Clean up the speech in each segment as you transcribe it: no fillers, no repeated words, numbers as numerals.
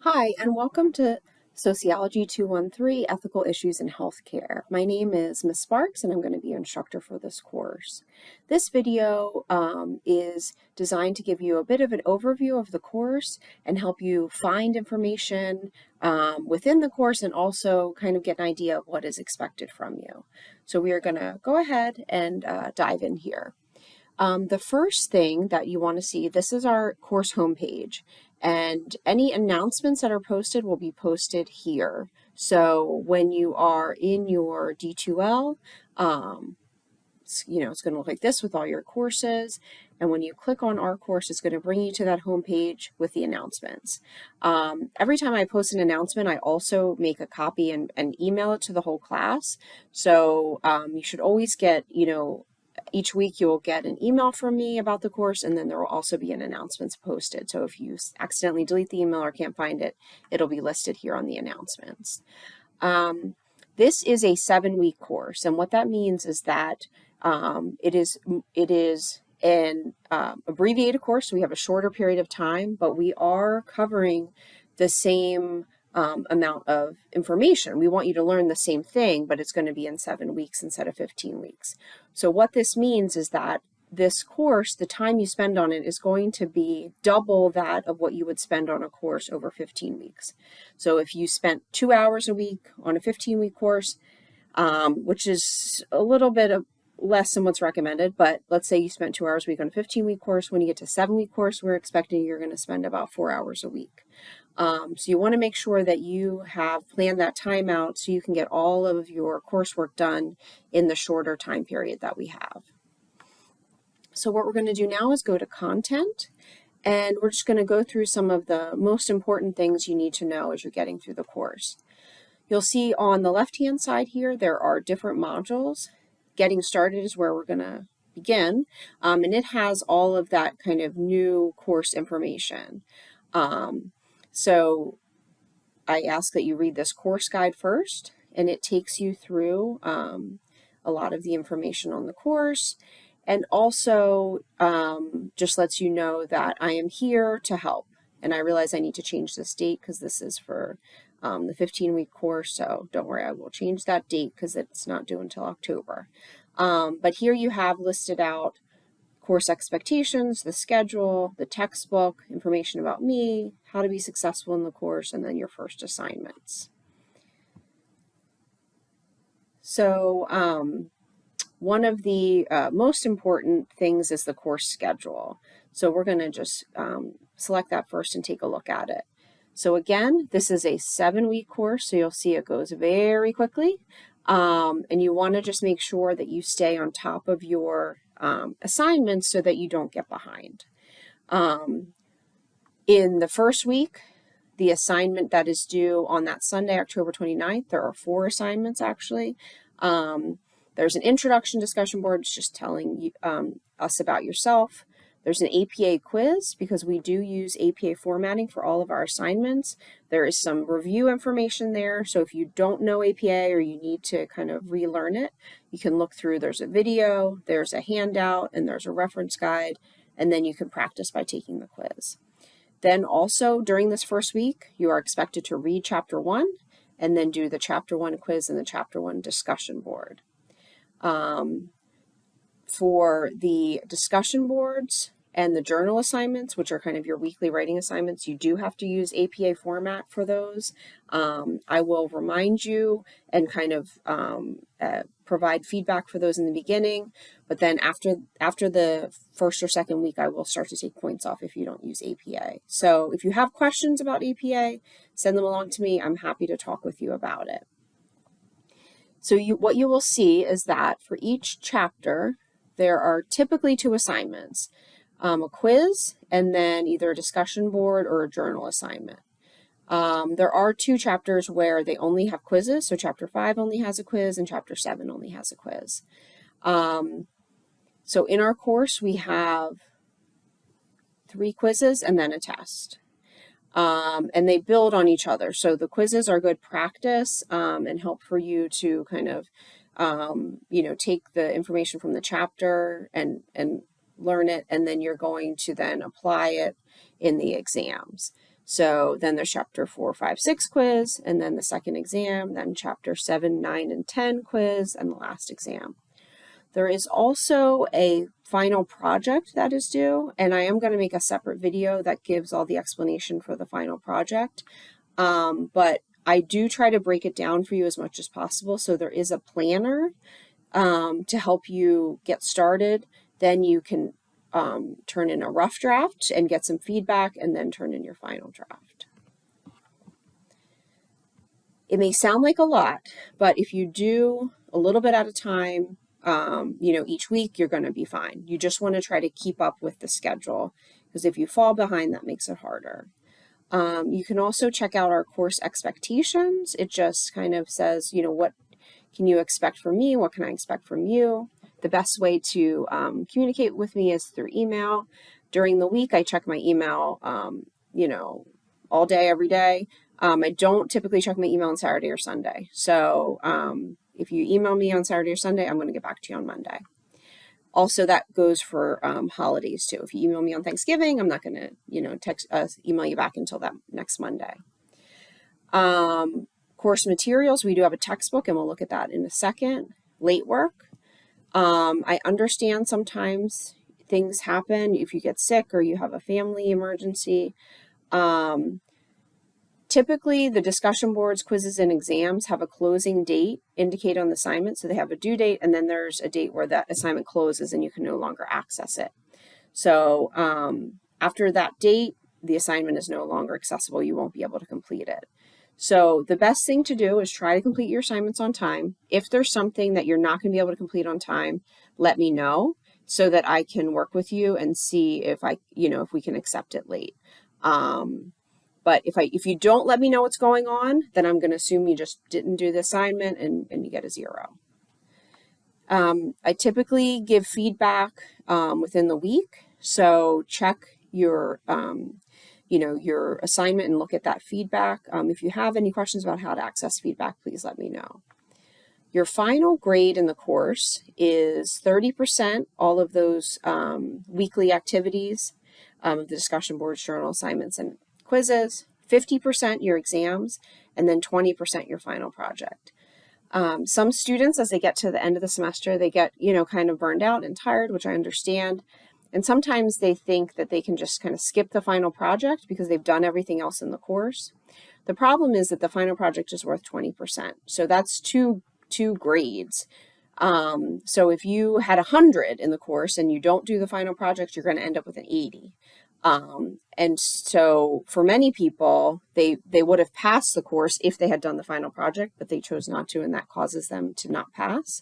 Hi, and welcome to Sociology 213, Ethical Issues in Healthcare. My name is Ms. Sparks, and I'm going to be your instructor for this course. This video is designed to give you a bit of an overview of the course and help you find information within the course and also kind of get an idea of what is expected from you. So we are going to go ahead and dive in here. The first thing that you want to see, this is our course homepage, and any announcements that are posted will be posted here. So when you are in your D2L, it's going to look like this with all your courses. And when you click on our course, it's going to bring you to that homepage with the announcements. Every time I post an announcement, I also make a copy and email it to the whole class. So you should always get, each week you'll get an email from me about the course, and then there will also be an announcements posted. So if you accidentally delete the email or can't find it, it'll be listed here on the announcements. This is a 7-week course, and what that means is that it is an abbreviated course, so we have a shorter period of time, but we are covering the same amount of information. We want you to learn the same thing, but it's going to be in 7 weeks instead of 15 weeks. So what this means is that this course, the time you spend on it is going to be double that of what you would spend on a course over 15 weeks. So if you spent 2 hours a week on a 15-week course, which is a little bit of less than what's recommended, but let's say you spent 2 hours a week on a 15-week course. When you get to 7-week course, we're expecting you're going to spend about 4 hours a week. So you want to make sure that you have planned that time out so you can get all of your coursework done in the shorter time period that we have. So what we're going to do now is go to content, and we're just going to go through some of the most important things you need to know as you're getting through the course. You'll see on the left-hand side here, there are different modules. Getting started is where we're going to begin, and it has all of that kind of new course information. So I ask that you read this course guide first, and it takes you through a lot of the information on the course, and also just lets you know that I am here to help. And I realize I need to change this date because this is for the 15-week course, so don't worry, I will change that date because it's not due until October. But here you have listed out course expectations, the schedule, the textbook, information about me, how to be successful in the course, and then your first assignments. So one of the most important things is the course schedule. So we're going to just select that first and take a look at it. So again, this is a 7-week course, so you'll see it goes very quickly. And you want to just make sure that you stay on top of your assignments so that you don't get behind. In the first week, the assignment that is due on that Sunday, October 29th, there are 4 assignments actually. There's an introduction discussion board, it's just telling you, us about yourself. There's an APA quiz because we do use APA formatting for all of our assignments. There is some review information there. So if you don't know APA or you need to kind of relearn it, you can look through. There's a video, there's a handout, and there's a reference guide, and then you can practice by taking the quiz. Then also during this first week, you are expected to read Chapter 1 and then do the Chapter 1 quiz and the Chapter 1 discussion board. For the discussion boards and the journal assignments, which are kind of your weekly writing assignments, you do have to use APA format for those. I will remind you and kind of provide feedback for those in the beginning, but then after the first or second week, I will start to take points off if you don't use APA. So if you have questions about APA, send them along to me. I'm happy to talk with you about it. So what you will see is that for each chapter, there are typically 2 assignments, a quiz, and then either a discussion board or a journal assignment. There are 2 chapters where they only have quizzes, so Chapter 5 only has a quiz and Chapter 7 only has a quiz. So in our course, we have 3 quizzes and then a test. And they build on each other. So the quizzes are good practice and help for you to kind of, take the information from the chapter and learn it, and then you're going to then apply it in the exams. So then there's chapter 4, 5, 6 quiz, and then the second exam, then chapter 7, 9, and 10 quiz, and the last exam. There is also a final project that is due, and I am going to make a separate video that gives all the explanation for the final project. But I do try to break it down for you as much as possible. So there is a planner to help you get started. Then you can turn in a rough draft and get some feedback, and then turn in your final draft. It may sound like a lot, but if you do a little bit at a time, each week, you're going to be fine. You just want to try to keep up with the schedule, because if you fall behind, that makes it harder. You can also check out our course expectations. It just kind of says, what can you expect from me? What can I expect from you? The best way to communicate with me is through email. During the week, I check my email, all day, every day. I don't typically check my email on Saturday or Sunday. So if you email me on Saturday or Sunday, I'm going to get back to you on Monday. Also, that goes for holidays too. If you email me on Thanksgiving, I'm not going to, email you back until that next Monday. Course materials, we do have a textbook, and we'll look at that in a second. Late work. I understand sometimes things happen if you get sick or you have a family emergency. Typically, the discussion boards, quizzes, and exams have a closing date indicated on the assignment. So they have a due date, and then there's a date where that assignment closes and you can no longer access it. So after that date, the assignment is no longer accessible. You won't be able to complete it. So the best thing to do is try to complete your assignments on time. If there's something that you're not going to be able to complete on time, let me know so that I can work with you and see if if we can accept it late. But if you don't let me know what's going on, then I'm going to assume you just didn't do the assignment and you get a 0. I typically give feedback within the week. So check your your assignment and look at that feedback. If you have any questions about how to access feedback, please let me know. Your final grade in the course is 30%, all of those weekly activities, the discussion boards, journal assignments, and quizzes, 50% your exams, and then 20% your final project. Some students, as they get to the end of the semester, they get, kind of burned out and tired, which I understand. And sometimes they think that they can just kind of skip the final project because they've done everything else in the course. The problem is that the final project is worth 20%. So that's two grades. So if you had 100 in the course and you don't do the final project, you're going to end up with an 80. And so for many people, they would have passed the course if they had done the final project, but they chose not to, and that causes them to not pass.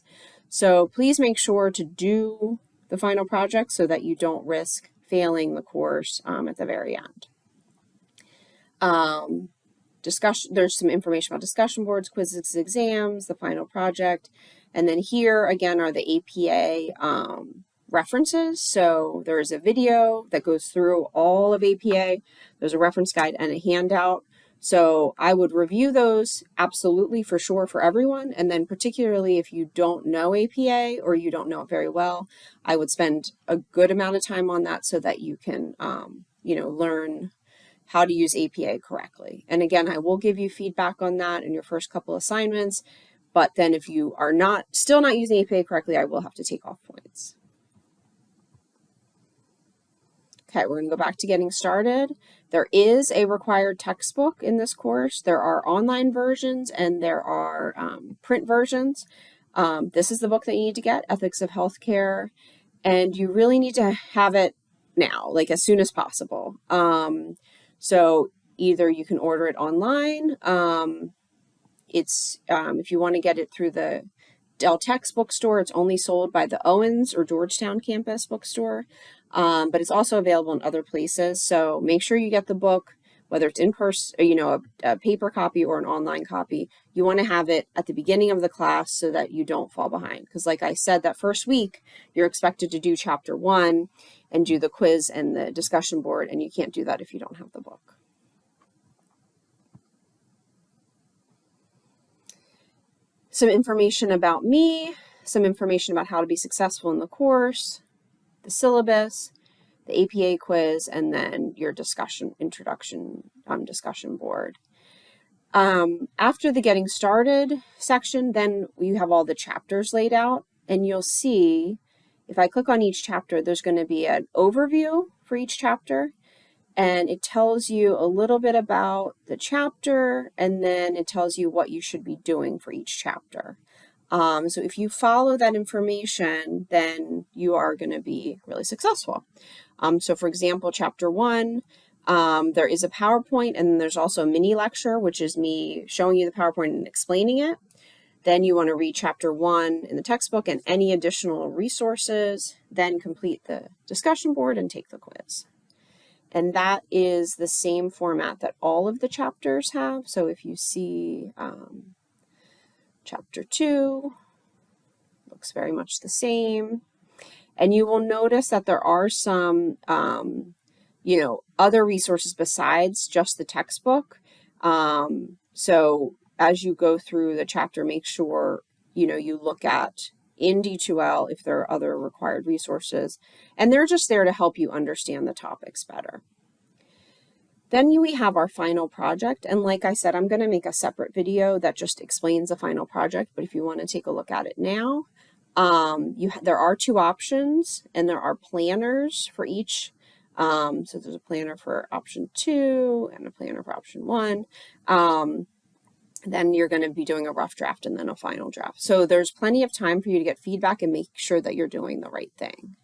So please make sure to do the final project so that you don't risk failing the course at the very end. There's some information about discussion boards, quizzes, exams, the final project, and then here again are the APA references. So there is a video that goes through all of APA. There's a reference guide and a handout. So I would review those absolutely for sure for everyone. And then particularly if you don't know APA or you don't know it very well, I would spend a good amount of time on that so that you can, learn how to use APA correctly. And again, I will give you feedback on that in your first couple assignments. But then if you are still not using APA correctly, I will have to take off points. Okay, we're going to go back to getting started. There is a required textbook in this course. There are online versions and there are print versions. This is the book that you need to get, Ethics of Healthcare, and you really need to have it now, like as soon as possible. So either you can order it online. If you want to get it through the Dell Tech's bookstore, it's only sold by the Owens or Georgetown campus bookstore, but it's also available in other places. So make sure you get the book, whether it's in person, a paper copy or an online copy. You want to have it at the beginning of the class so that you don't fall behind. Because like I said, that first week, you're expected to do chapter 1 and do the quiz and the discussion board, and you can't do that if you don't have the book. Some information about me, some information about how to be successful in the course, the syllabus. the APA quiz, and then your introduction discussion board. After the getting started section, then you have all the chapters laid out, and you'll see, if I click on each chapter, there's going to be an overview for each chapter, and it tells you a little bit about the chapter, and then it tells you what you should be doing for each chapter. So if you follow that information, then you are going to be really successful. So for example, chapter 1, there is a PowerPoint, and then there's also a mini lecture, which is me showing you the PowerPoint and explaining it. Then you want to read chapter 1 in the textbook and any additional resources, then complete the discussion board and take the quiz. And that is the same format that all of the chapters have. So if you see chapter 2, looks very much the same. And you will notice that there are some, other resources besides just the textbook. So as you go through the chapter, make sure, you look at in D2L if there are other required resources, and they're just there to help you understand the topics better. Then we have our final project, and like I said, I'm going to make a separate video that just explains the final project, but if you want to take a look at it now, there are 2 options, and there are planners for each. So there's a planner for option 2 and a planner for option 1. Then you're going to be doing a rough draft and then a final draft. So there's plenty of time for you to get feedback and make sure that you're doing the right thing.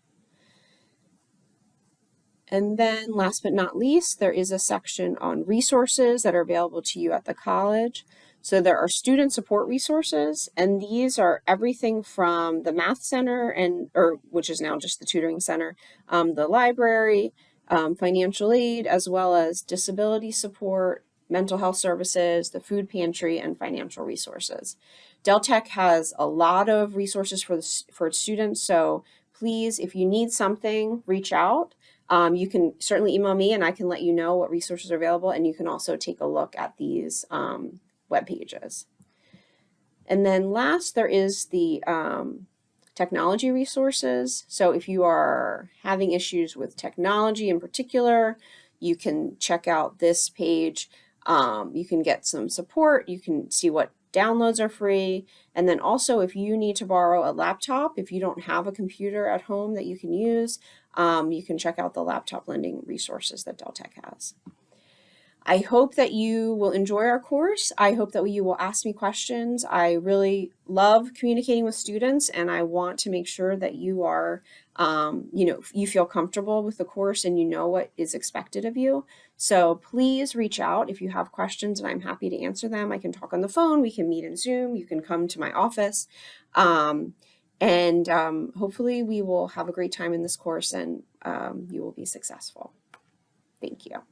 And then last but not least, there is a section on resources that are available to you at the college. So there are student support resources, and these are everything from the Math Center, which is now just the Tutoring Center, the library, financial aid, as well as disability support, mental health services, the food pantry, and financial resources. Del Tech has a lot of resources for its students, so please, if you need something, reach out. You can certainly email me and I can let you know what resources are available, and you can also take a look at these web pages. And then last, there is the technology resources. So if you are having issues with technology in particular, you can check out this page. You can get some support. You can see what downloads are free. And then also, if you need to borrow a laptop, if you don't have a computer at home that you can use, you can check out the laptop lending resources that Del Tech has. I hope that you will enjoy our course. I hope that you will ask me questions. I really love communicating with students, and I want to make sure that you are, you feel comfortable with the course and you know what is expected of you. So please reach out if you have questions, and I'm happy to answer them. I can talk on the phone. We can meet in Zoom. You can come to my office. Hopefully we will have a great time in this course, and you will be successful. Thank you.